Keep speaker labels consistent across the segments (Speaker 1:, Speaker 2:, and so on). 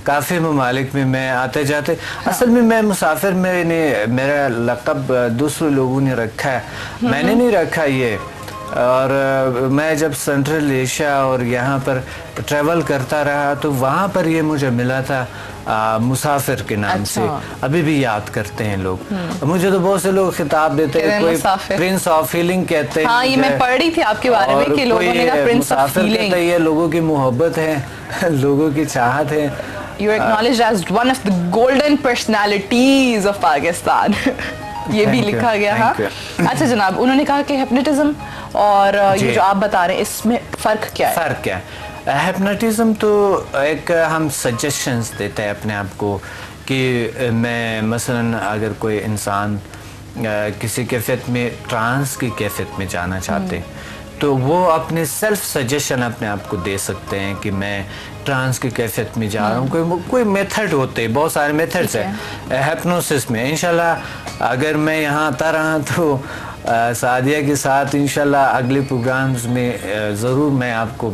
Speaker 1: काफ़ी ममालिक में मैं आते जाते। असल में मैं मुसाफिर, मेरा लक़ब दूसरे लोगों ने रखा है, मैंने नहीं रखा ये। और मैं जब सेंट्रल एशिया और यहाँ पर ट्रैवल करता रहा तो वहाँ पर ये मुझे मिला था मुसाफिर के नाम से। अभी भी याद करते हैं लोग मुझे। तो बहुत से लोग खिताब देते हैं, कोई प्रिंस ऑफ हीलिंग कहते हैं।
Speaker 2: हाँ, ये मैं पढ़ रही थी आपके बारे में कि लोगों ने कहा प्रिंस ऑफ हीलिंग।
Speaker 1: ये लोगों की मोहब्बत है, लोगों की चाहत है।
Speaker 2: You are acknowledged as one of the golden personalities of Pakistan. ये भी लिखा गया। हाँ, अच्छा जनाब, उन्होंने कहा कि हिप्नोटिज्म और ये जो आप बता रहे हैं इसमें फ़र्क क्या है?
Speaker 1: फ़र्क क्या है? हिप्नोटिज्म तो एक हम सजेशंस देते हैं अपने आप को कि मैं मसलन अगर कोई इंसान किसी कैफियत में, ट्रांस की कैफियत में जाना चाहते तो वो अपने सेल्फ सजेशन अपने आप को दे सकते हैं कि मैं ट्रांस की कैफियत में जा रहा हूँ। कोई मेथड होते हैं, बहुत सारे मेथड्स हैं हिप्नोसिस में। इंशाल्लाह अगर मैं यहाँ आता रहा तो सादिया के साथ इंशाल्लाह अगले प्रोग्राम्स में ज़रूर मैं आपको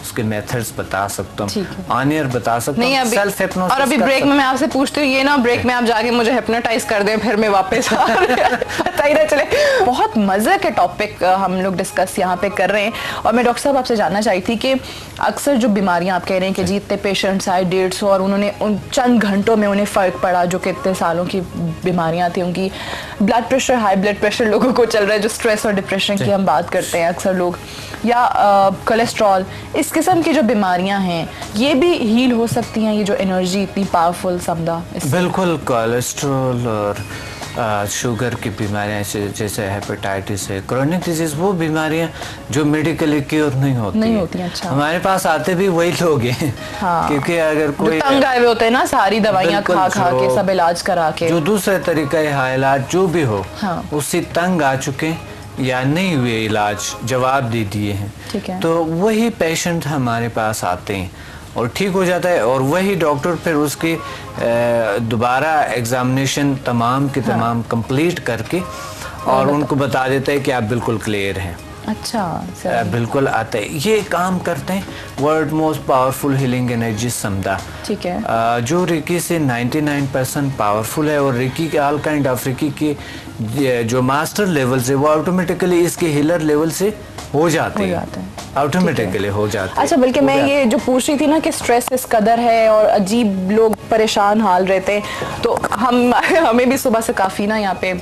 Speaker 1: उसके मेथड्स बता सकता हूँ, ऑन एयर बता सकता हूँ। Self hypnosis.
Speaker 2: और अभी ब्रेक में मैं आपसे पूछती हूँ, ये ना ब्रेक में आप जाके मुझे हिप्नोटाइज कर दें फिर मैं वापस पता ही ना चले। बहुत मज़े के टॉपिक हम लोग डिस्कस यहाँ पे कर रहे हैं। और मैं डॉक्टर साहब आपसे जानना चाही थी कि अक्सर जो बीमारियाँ आप कह रहे हैं कि जितने पेशेंट्स आए 150 और उन्होंने उन चंद घंटों में उन्हें फ़र्क पड़ा, जो कि इतने सालों की बीमारियाँ थी उनकी, blood pressure, high blood pressure लोगों को चल रहा है, जो स्ट्रेस और डिप्रेशन की हम बात करते हैं अक्सर लोग, या कोलेस्ट्रॉल, इस किस्म की जो बीमारियां हैं ये भी हील हो सकती हैं? ये जो एनर्जी इतनी पावरफुल समझा।
Speaker 1: बिल्कुल, कोलेस्ट्रॉल और शुगर की बीमारियां जैसे हेपेटाइटिस है, क्रोनिक डिजीज, वो बीमारियां जो मेडिकली क्योर नहीं होती।
Speaker 2: अच्छा।
Speaker 1: हमारे पास आते भी वही लोग हैं। हाँ। क्योंकि अगर कोई
Speaker 2: तंग आए हुए होते हैं ना सारी दवाइयां खा के, सब इलाज करा के,
Speaker 1: जो दूसरे तरीका है इलाज जो भी हो, उससे तंग आ चुके या नहीं हुए इलाज जवाब दे दिए हैं, तो वही पेशेंट हमारे पास आते हैं और ठीक हो जाता है। और वही डॉक्टर फिर उसकी दोबारा एग्जामिनेशन तमाम की तमाम कंप्लीट करके और उनको बता देता है कि आप बिल्कुल क्लियर हैं।
Speaker 2: अच्छा,
Speaker 1: बिल्कुल आते हैं, ये काम करते हैं। World most powerful healing energy समदा,
Speaker 2: ठीक है,
Speaker 1: जो रिकी से 99% पावरफुल है। और रिकी के ऑल काइंड ऑफ रिकी के जो मास्टर लेवल से वो ऑटोमेटिकली इसके हीलर लेवल से हो जाते हैं, ऑटोमेटिकली हो जाते हैं।
Speaker 2: अच्छा, बल्कि मैं ये जो पूछ रही थी ना कि स्ट्रेस इस कदर है और अजीब लोग परेशान हाल रहते हैं, तो हमें भी सुबह से काफ़ी ना यहाँ पे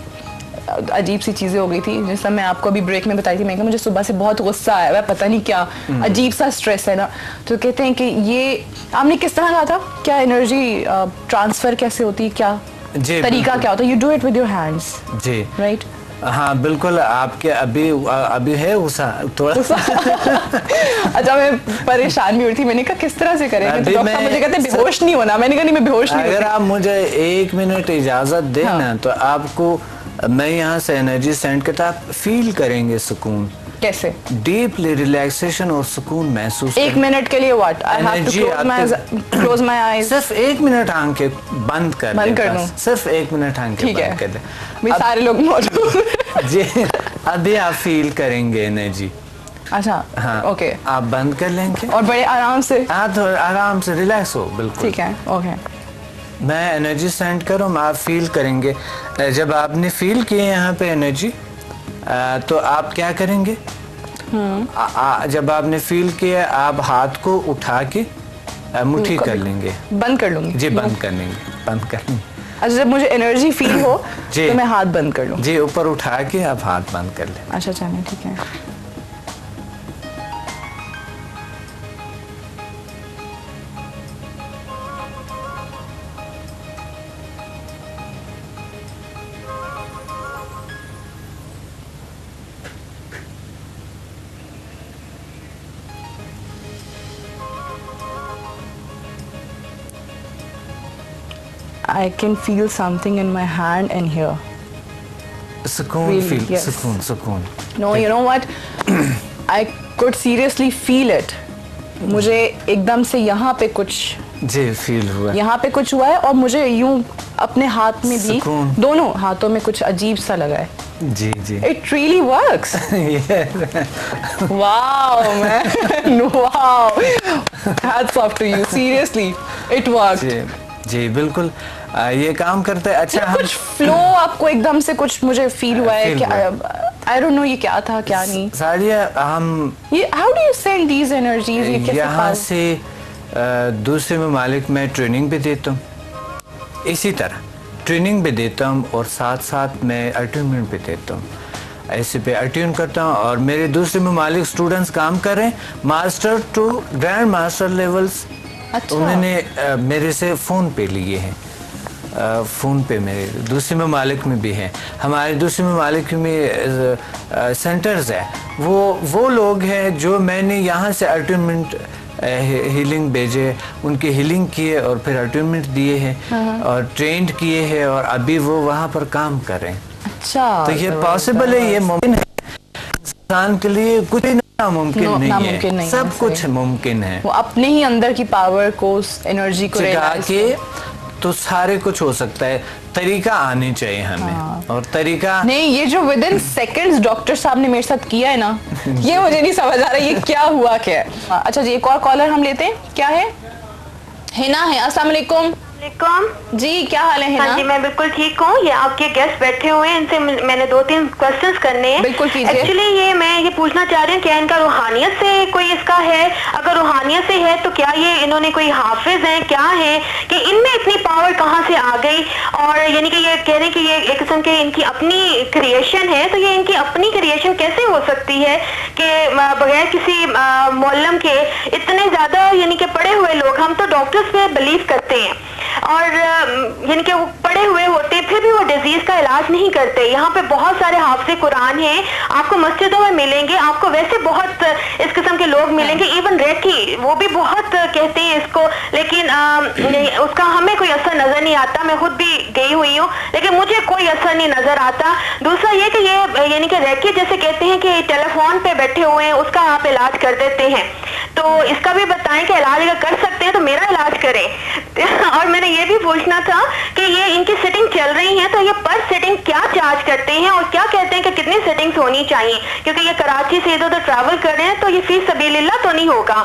Speaker 2: अजीब सी चीज़ें हो गई थी। जैसा मैं आपको अभी ब्रेक में बताई थी, मैं कहा मुझे सुबह से बहुत गुस्सा आया हुआ है, पता नहीं क्या अजीब सा स्ट्रेस है ना। तो कहते हैं कि ये आपने किस तरह कहा था, क्या एनर्जी ट्रांसफ़र कैसे होती है, क्या तरीका क्या होता है? You do it with your hands,
Speaker 1: जी,
Speaker 2: राइट?
Speaker 1: हाँ बिल्कुल। आपके अभी है उसा थोड़ा
Speaker 2: अच्छा, मैं परेशान भी हुई थी, मैंने कहा किस तरह से करेंगे, तो डॉक्टर मुझे कहते बेहोश नहीं होना। मैंने कहा नहीं, मैं बेहोश नहीं।
Speaker 1: अगर आप मुझे 1 मिनट इजाजत देना तो आपको मैं यहाँ से एनर्जी सेंड करता, आप फील करेंगे सुकून।
Speaker 2: कैसे?
Speaker 1: डीपली रिलैक्सेशन और सुकून महसूस।
Speaker 2: 1 मिनट के लिए what? I have to close my eyes.
Speaker 1: सिर्फ 1 मिनट आंखें बंद कर
Speaker 2: दूं।
Speaker 1: सिर्फ 1 मिनट आंखें बंद कर दें।
Speaker 2: मैं सारे लोग मौजूद
Speaker 1: जी, अभी आप फील करेंगे एनर्जी।
Speaker 2: अच्छा,
Speaker 1: हाँ,
Speaker 2: ओके,
Speaker 1: आप बंद कर लेंगे
Speaker 2: और बड़े आराम से।
Speaker 1: हाँ, तो आराम से रिलैक्स हो, बिल्कुल
Speaker 2: ठीक है, ओके।
Speaker 1: मैं एनर्जी सेंड करूँ, आप फील करेंगे। जब आपने फील किए यहाँ पे एनर्जी, तो आप क्या करेंगे? जब आपने फील किया, आप हाथ को उठा के मुट्ठी कर लेंगे,
Speaker 2: बंद कर लूंगी
Speaker 1: जी, बंद कर लेंगे, बंद कर लेंगे।
Speaker 2: अच्छा, जब मुझे एनर्जी फील हो तो मैं हाथ बंद कर लूँ?
Speaker 1: जी, ऊपर उठा के आप हाथ बंद कर लें।
Speaker 2: अच्छा, चलिए ठीक है। I can feel something in my hand and here.
Speaker 1: Sukoon, really, feel, yes. Sukoon.
Speaker 2: No, you know what? I could seriously feel it. मुझे एकदम से यहाँ पे कुछ
Speaker 1: जी फील हुआ, यहाँ
Speaker 2: पे कुछ हुआ है और मुझे यूं अपने हाथ में भी, दोनों हाथों में कुछ अजीब सा लगा है।
Speaker 1: जी जी,
Speaker 2: It really works. Wow, man. Wow. Hats off to you. Seriously. It work.
Speaker 1: जी बिल्कुल ये काम करता है। अच्छा
Speaker 2: कुछ फ्लो आपको एकदम से कुछ मुझे फील हुआ है कि आई डोंट नो ये क्या था क्या नहीं।
Speaker 1: सारिया हम
Speaker 2: ये how do you send these energies, ये कैसे?
Speaker 1: यहाँ से दूसरे ममालिक में ट्रेनिंग भी देता हूँ, इसी तरह ट्रेनिंग भी देता हूँ और साथ साथ मैं अट्यूनमेंट भी देता हूँ। ऐसे पे अट्यून करता हूँ और मेरे दूसरे ममालिक स्टूडेंट्स काम कर रहे हैं master to grand master levels.
Speaker 2: अच्छा।
Speaker 1: उन्होंने मेरे से फ़ोन पे लिए हैं, फ़ोन पे मेरे दूसरे ममालिक में भी हैं, हमारे दूसरे ममालिक में सेंटर्स है। वो लोग हैं जो मैंने यहाँ से अट्यूनमेंट हीलिंग भेजे, उनकी हीलिंग किए और फिर अट्यूनमेंट दिए हैं और ट्रेंड किए हैं और अभी वो वहाँ पर काम कर रहे हैं।
Speaker 2: अच्छा,
Speaker 1: तो ये पॉसिबल है, ये मुमकिन है। इंसान के लिए कुछ नामुमकिन नहीं है, सब कुछ मुमकिन है।
Speaker 2: वो अपने ही अंदर की पावर को, उस एनर्जी को
Speaker 1: रियलाइज के तो सारे कुछ हो सकता है। तरीका आनी चाहिए हमें। और तरीका
Speaker 2: नहीं, ये जो विद इन सेकेंड्स डॉक्टर साहब ने मेरे साथ किया है ना, ये मुझे नहीं समझ आ रहा ये क्या हुआ क्या है। अच्छा जी, एक और कॉलर हम लेते हैं। क्या है? हिना है। अस्सलाम वालेकुम।
Speaker 3: जी,
Speaker 2: क्या हाल है?
Speaker 3: हाँ जी, मैं बिल्कुल ठीक हूँ। ये आपके गेस्ट बैठे हुए हैं, इनसे मैंने 2-3 क्वेश्चंस करने हैं।
Speaker 2: बिल्कुल कीजिए।
Speaker 3: एक्चुअली मैं ये पूछना चाह रही हूँ क्या इनका रूहानियत से कोई इसका है? अगर रूहानियत से है तो क्या ये इन्होंने कोई हाफिज है, क्या है कि इनमें इतनी पावर कहाँ से आ गई? और यानी कि ये कह रहे हैं कि ये एक किस्म के इनकी अपनी क्रिएशन है, तो ये इनकी अपनी क्रिएशन कैसे हो सकती है कि बगैर किसी मौलम के इतने ज्यादा यानी कि पढ़े हुए लोग, हम तो डॉक्टर्स पे बिलीव करते हैं और यानी कि वो पढ़े हुए होते फिर भी वो डिजीज का इलाज नहीं करते। यहाँ पे बहुत सारे हाफिज कुरान हैं, आपको मस्जिदों में मिलेंगे, आपको वैसे बहुत इस किस्म के लोग मिलेंगे। इवन रेकी वो भी बहुत कहते हैं इसको, लेकिन उसका हमें कोई असर नजर नहीं आता। मैं खुद भी गई हुई हूँ लेकिन मुझे कोई असर नहीं नजर आता। दूसरा ये कि ये यानी कि रेकी जैसे कहते हैं कि टेलीफोन पे बैठे हुए हैं, उसका आप इलाज कर देते हैं, तो इसका भी बताएं कि इलाज अगर कर सकते हैं तो मेरा इलाज करें। और मैंने ये भी पूछना था कि ये इनकी सेटिंग चल रही है तो ये पर सेटिंग क्या चार्ज करते हैं और क्या कहते हैं कि कितनी सेटिंग्स होनी चाहिए, क्योंकि ये कराची से इधर उधर ट्रैवल कर रहे हैं तो ये फी सबीलिल्लाह तो नहीं होगा।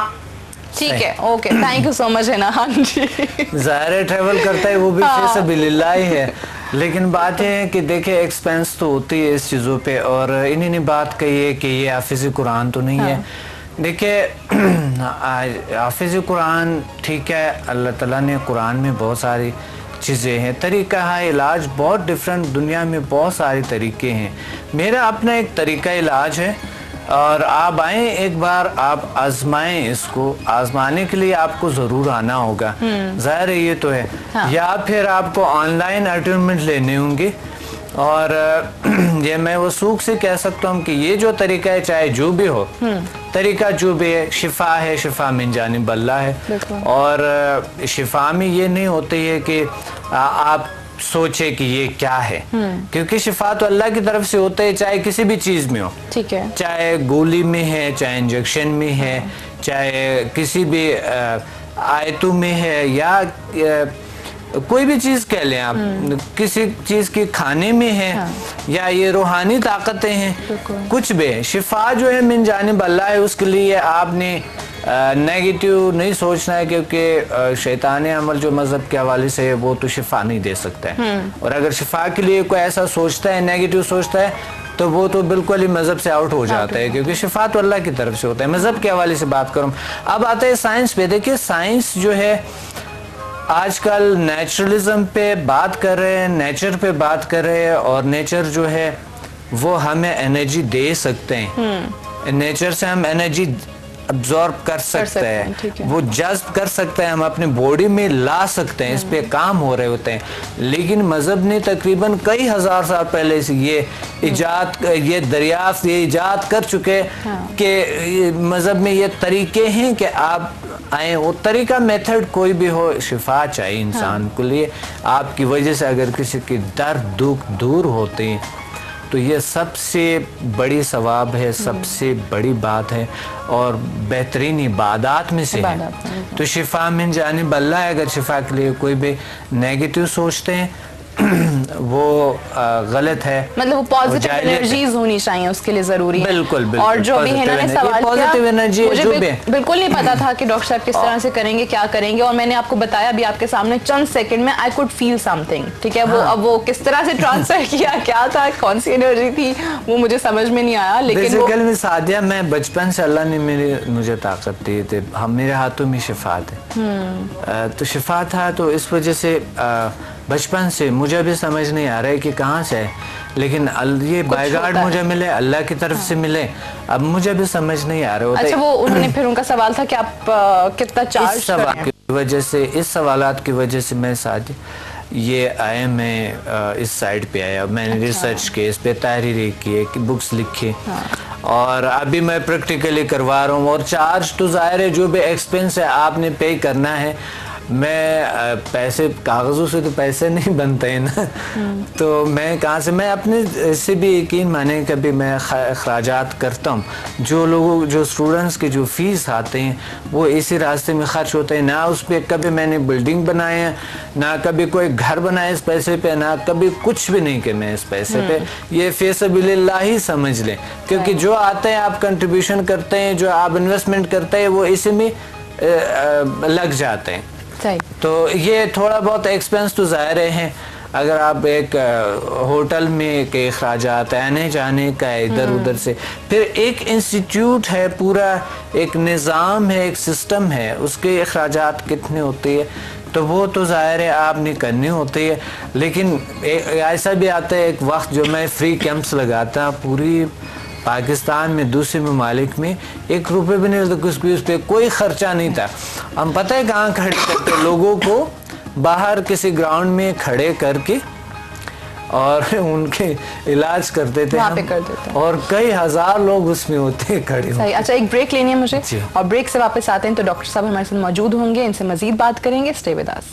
Speaker 2: ठीक है, okay, thank you so much है ना। हाँ जी,
Speaker 1: ज़ाहिर ट्रैवल करता है वो भी फी सबीलिल्लाह ही है, लेकिन बात है कि देखिए एक्सपेंस तो होती है इस चीज़ों पे। और इन्हीं ने बात कही है कि ये हाफिज़ कुरान तो नहीं है। देखिए हाफिज़ कुरान ठीक है, अल्लाह ताला ने कुरान में बहुत सारी चीज़ें हैं, तरीका है इलाज बहुत डिफरेंट, दुनिया में बहुत सारे तरीके हैं। मेरा अपना एक तरीका इलाज है और आप आएँ एक बार, आप आजमाएं इसको। आजमाने के लिए आपको ज़रूर आना होगा, ज़ाहिर है ये तो है। या फिर आपको ऑनलाइन अटॉइंटमेंट लेने होंगे। और ये मैं वसूख से कह सकता हूँ कि ये जो तरीका है, चाहे जो भी हो तरीका, जो भी है, शिफा है, शिफा मिन जानिब अल्लाह है। और शिफा में ये नहीं होती है कि आप सोचे कि ये क्या है, क्योंकि शिफा तो अल्लाह की तरफ से होता है, चाहे किसी भी चीज में हो। ठीक है, चाहे गोली में है, चाहे इंजेक्शन में है, चाहे किसी भी आयतों में है, या कोई भी चीज कह लें आप, किसी चीज के खाने में है, या ये रूहानी ताकतें हैं, कुछ भी है। शिफा जो है मिन जानिब अल्लाह है, उसके लिए आपने नेगेटिव नहीं सोचना है, क्योंकि शैतान अमल जो मजहब के हवाले से है वो तो शिफा नहीं दे सकता है। और अगर शिफा के लिए कोई ऐसा सोचता है, नेगेटिव सोचता है, तो वो तो बिल्कुल ही मजहब से आउट हो जाता है, क्योंकि शिफा तो अल्लाह की तरफ से होता है। मजहब के हवाले से बात करूँ, अब आता है साइंस पे। देखिए साइंस जो है आजकल नेचुरलिज्म पे बात कर रहे हैं, नेचर पे बात कर रहे हैं, और नेचर जो है वो हमें एनर्जी दे सकते हैं। नेचर से हम एनर्जी अब्जॉर्ब कर सकते हैं, वो जज्ब कर सकते हैं, हम अपने बॉडी में ला सकते हैं, इस पे काम हो रहे होते हैं। लेकिन मजहब ने तकरीबन कई हजार साल पहले से ये दरियाफ्त, ये इजाद कर चुके कि मजहब में ये तरीके हैं कि आप आए। वो तरीका, मेथड कोई भी हो, शिफा चाहिए इंसान के लिए। आपकी वजह से अगर किसी के दर्द दुख दूर होते हैं तो ये सबसे बड़ी सवाब है, सबसे बड़ी बात है, और बेहतरीन इबादत में से है। तो शिफा मिन जानिब अल्लाह है। अगर शिफा के लिए कोई भी नेगेटिव सोचते हैं वो गलत है।
Speaker 2: मतलब वो पॉजिटिव एनर्जीज होनी चाहिए उसके लिए जरूरी है।
Speaker 1: बिल्कुल बिल्कुल।
Speaker 2: और जो भी है इन्होंने सवाल
Speaker 1: पॉजिटिव एनर्जी
Speaker 2: मुझे बिल्कुल नहीं पता था कि डॉक्टर साहब किस तरह से करेंगे, क्या करेंगे, और मैंने आपको बताया भी आपके सामने चंद सेकंड में आई कुड फील समथिंग। ठीक है, वो अब वो किस तरह से ट्रांसफर किया, क्या था, कौन सी एनर्जी थी, वो मुझे समझ में नहीं आया। लेकिन
Speaker 1: बेसिकली में सादिया, मैं बचपन से अल्लाह ने मुझे ताकत दी थी, हम मेरे हाथों में शिफा थे। तो शिफा था, तो इस वजह से बचपन से मुझे भी समझ नहीं आ रहा है कि कहाँ से है, लेकिन ये बायगार्ड मुझे मिले, अल्लाह की तरफ से मिले, अब मुझे भी समझ नहीं आ रहा होता।
Speaker 2: अच्छा, वो उन्होंने फिर उनका सवाल था कि आप कितना चार्ज कर रहे हैं?
Speaker 1: की वजह से, इस सवालात की वजह से मैं साथ ये आया, मैं इस साइड पे आया, मैंने रिसर्च की, इस पे तहरीरें की, बुक्स लिखी, और अभी मैं प्रैक्टिकली करवा रहा हूँ। और चार्ज तो जाहिर है, जो भी एक्सपेंस है आपने पे करना है। मैं पैसे, कागज़ों से तो पैसे नहीं बनते हैं ना, तो मैं कहाँ से, मैं अपने से भी यकीन माने, कभी मैं अखराजात करता हूँ, जो स्टूडेंट्स के जो फीस आते हैं वो इसी रास्ते में खर्च होते हैं। ना उस पर कभी मैंने बिल्डिंग बनाए हैं, ना कभी कोई घर बनाया इस पैसे पे, ना कभी कुछ भी नहीं किया मैं इस पैसे पे। ये फी सबिलिल्लाह ही समझ लें, क्योंकि जो आते हैं आप कंट्रीब्यूशन करते हैं, जो आप इन्वेस्टमेंट करते हैं, वो इसी में लग जाते हैं। तो ये थोड़ा बहुत एक्सपेंस तो ज़ाहिर हैं। अगर आप एक होटल में के अखराजात, आने जाने का, इधर उधर से, फिर एक इंस्टीट्यूट है, पूरा एक निज़ाम है, एक सिस्टम है, उसके अखराजात कितने होते हैं, तो वो तो ज़ाहिर है आपने करनी होती है। लेकिन ऐसा भी आता है एक वक्त, जो मैं फ्री कैंप्स लगाता पूरी पाकिस्तान में, दूसरे ममालिक में, 1 रुपये भी नहीं होता, कुछ भी उस पर कोई खर्चा नहीं था। हम पता है कहाँ खड़े करते लोगों को, बाहर किसी ग्राउंड में खड़े करके, और उनके इलाज करते थे हम, और कई हजार लोग उसमें होते खड़े।
Speaker 2: सही। अच्छा, एक ब्रेक लेनी है मुझे, और ब्रेक से वापस आते हैं तो डॉक्टर साहब हमारे साथ मौजूद होंगे, इनसे मजीद बात करेंगे। Stay with us.